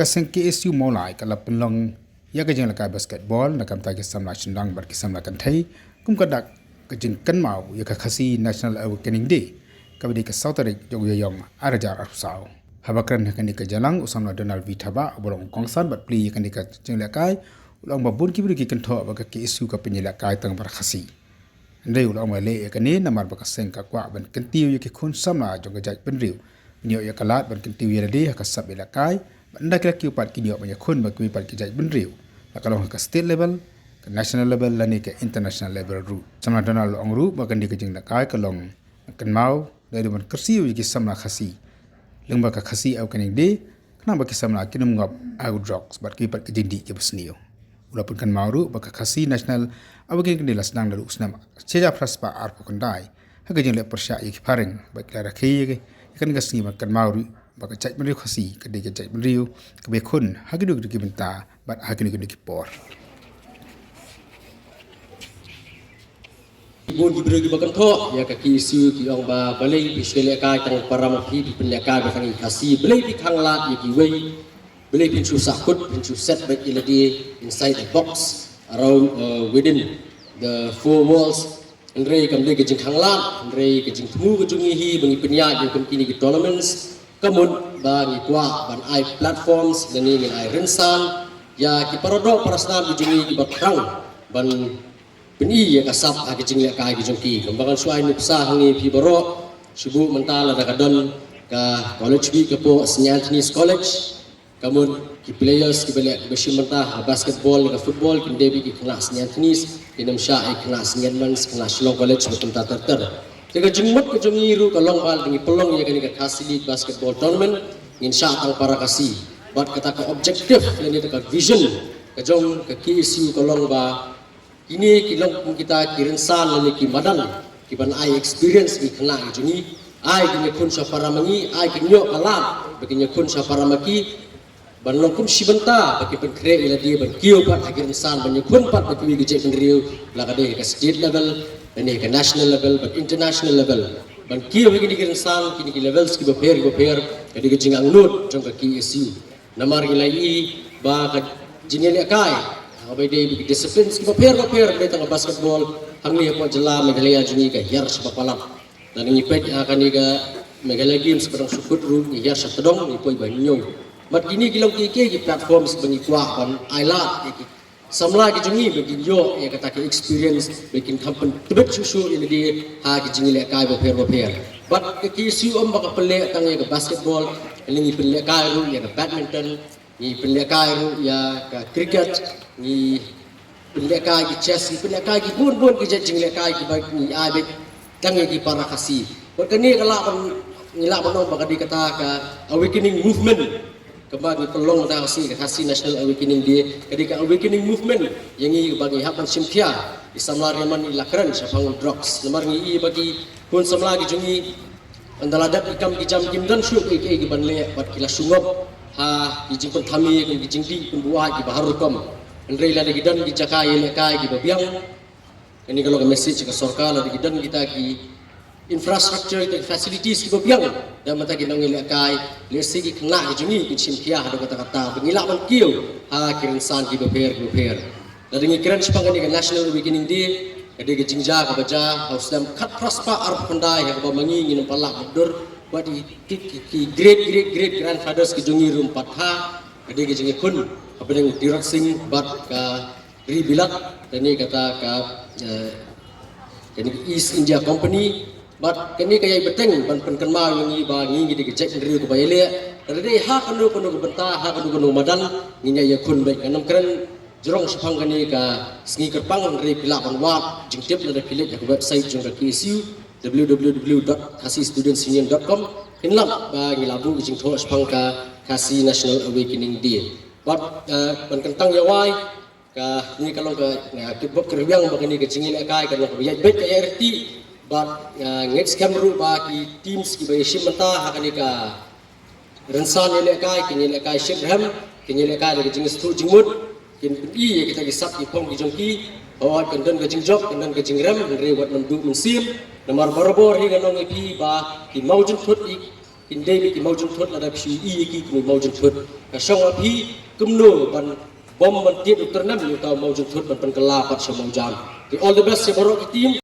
kaseng KSU Maulai kalap penlong ya kajeng lakai basketball nakam tagi samla cendang bar kisam lakan thai kum kadak kajeng kan mau ya khasi National Awakening Day kabadi ka Sautarik jog yong arajar arusau habakran kan ka jalang usamla Donald V Thaba bolong kongsan bat pli kan ka jeng lakai ulang babun kibri ki kan tho ba ka KSU ka penyelakai tang bar khasi ndai ulang male kan ni namar ba kaseng ka kwa ban kentiu ya ki khun samla jog jaj penriu nyo ya kalat ban kentiu ya de ka sab lakai banda kira kiu pat kinyo banyak khun ba kui pat ki jaj benriu la kalong ka state level ka national level la ni ka international level ru samna donal ongru ba kan di ka jing da kai kalong kan mau dari ban kersi ki samna khasi lengba ka khasi au kaning de kana ba ki samna kinum ngap au drugs bat ki pat ki jindi ki besnio ulapun kan mau ru ba ka khasi national au ki ni las nang dalu usnam cheja praspa ar ko kandai ha ka jing le persya ki pareng ba klara khi kan ga sni ba kan mau ru baka cai meriu khasi kedai cai meriu kebe khun hagidu ki benta bat hagidu ki por bun ki beri bakan tho ya ka ki su ki ong ba balai bi shele kai tang param ki bi pen kai ba tang khasi balai bi khang lat ya ki wei balai pin chu sakut pin chu set back iladi inside the box around within the four walls andre kam de ke jing khang lat andre ke jing thu ke jungi hi bangi penya je kam kini ki tournaments kamun bagi kuah ban ai platforms dan ini ai rensan ya ki parodok parasnam ki jingi ki bakrang ban peni ya kasap ha ki jingi ka ki jongki kembangan suai ni psa hangi pi baro subu mentala da kadon ka college bi ke po senyal tennis college kamun ki players ki bele beshi mentah basketball ka football ki debi ki kelas senyal tennis ki nam sha ai kelas senyal mans kelas long college betul ter jika jengmut ke jongiru kalong bal dengan pelong ya kini ke khasi league basketball tournament insya Allah para kasih buat kata ke objektif dan itu ke vision ke jong ke KSU kalong ba ini kilong kita kirensan lagi ki madan ki ban ai experience ki kena jongi ai kini kun sa para mangi ai kinyo kalat begini kun sa para maki ban longkum sibenta bagi ban kre ila dia ban kio pat kirensan ban kun pat bagi gejek penriu lagade ke state level ini ke national level but international level ban kio begini kirensan kini ki levels ki beper jadi ke jingang nut jong ke KSU namar ilai ba ka jinele kai abai de bi discipline ki beper de tang basketball hangni ko jela megalaya jini ka yar sepapalam dan ini pet akan ni ka megalaya games padang sukut ru ni yar satadong ni poi ban nyong mat kini kilong ki platform sebangi kuah ban aila ki samla ki jungi bagi yo ya kata ke experience bikin company tebet susu ini di ha ki jungi le kai beper but ke KSU baka pele tang ya ke basketball ini pele kai ru ya ke badminton ni pele kai ru ya ke cricket ni pele kai ki chess ni pele kai ki bun ki jungi le kai ki bagi ni ai tang ya ki para kasih but kini kala ni la bono baka di kata ke awakening movement kembali pelong dah kasih National Awakening Day ketika Awakening Movement yang ini bagi hapan simpia di samlar yaman ilakran sapang drugs lemar ni bagi pun samla ki jungi andaladak ikam ki jam kim dan syuk ki banle pat kila sungop ha ki jingpun thami ki jingdi pun buah ki baharu kom andrei la di dan ki jakai le kai ki babiang ini kalau ke message ke sarkar la di dan kita ki infrastructure dan facilities ki babiang dan mata ki nang ile kai le sigi kena ki jungi ki simpia ada kata-kata pengilak man kiu ha kirinsan ki beper dan dengan keren sepangkan ni National Awakening Day kade ke jingja ka baja hauslam khat prospa ar pandai ha ba mangi ngin palak dur buat ki great grandfathers ki jungi rum patha kade ke jingi kun apa dengan directing bat ka ribilat dan ni kata ka East India Company but kini kaya beteng ban penkenma ngi ba ngi di kecek ndri ko bayele tadi ha kanu benta ha kanu madan ngi ya kun baik kanam keren jerong sepang kani ka sngi kerpang ndri pila ban wat jingtip na pilit ya website jong ka KSU www.khasistudentsunion.com hinlam ba ngi labu jing tho sepang ka Khasi National Awakening Day but ban kentang ya wai ka ni kalau ka kibok kerbiang ba kani ka jingil kai ka no ya bet ka RT but next kamru ba ki teams ki ba shim mata hakani ka rensan ile kai ki ile kai shibham ki ile kai le jing stu jingmut kin pi ye kita ki sap ki pong ki jongki awat kandan ka jingjok kandan ka jingram re wat nam du sim namar barbor hi ganong pi ba ki maujun thut in David ki maujun thot la da phi I ki ki maujun thot ka song a phi kumno ban bom ban tiet doktor nam ni ta maujun thot ban pan kala pat so maujang ki all the best se borok ki team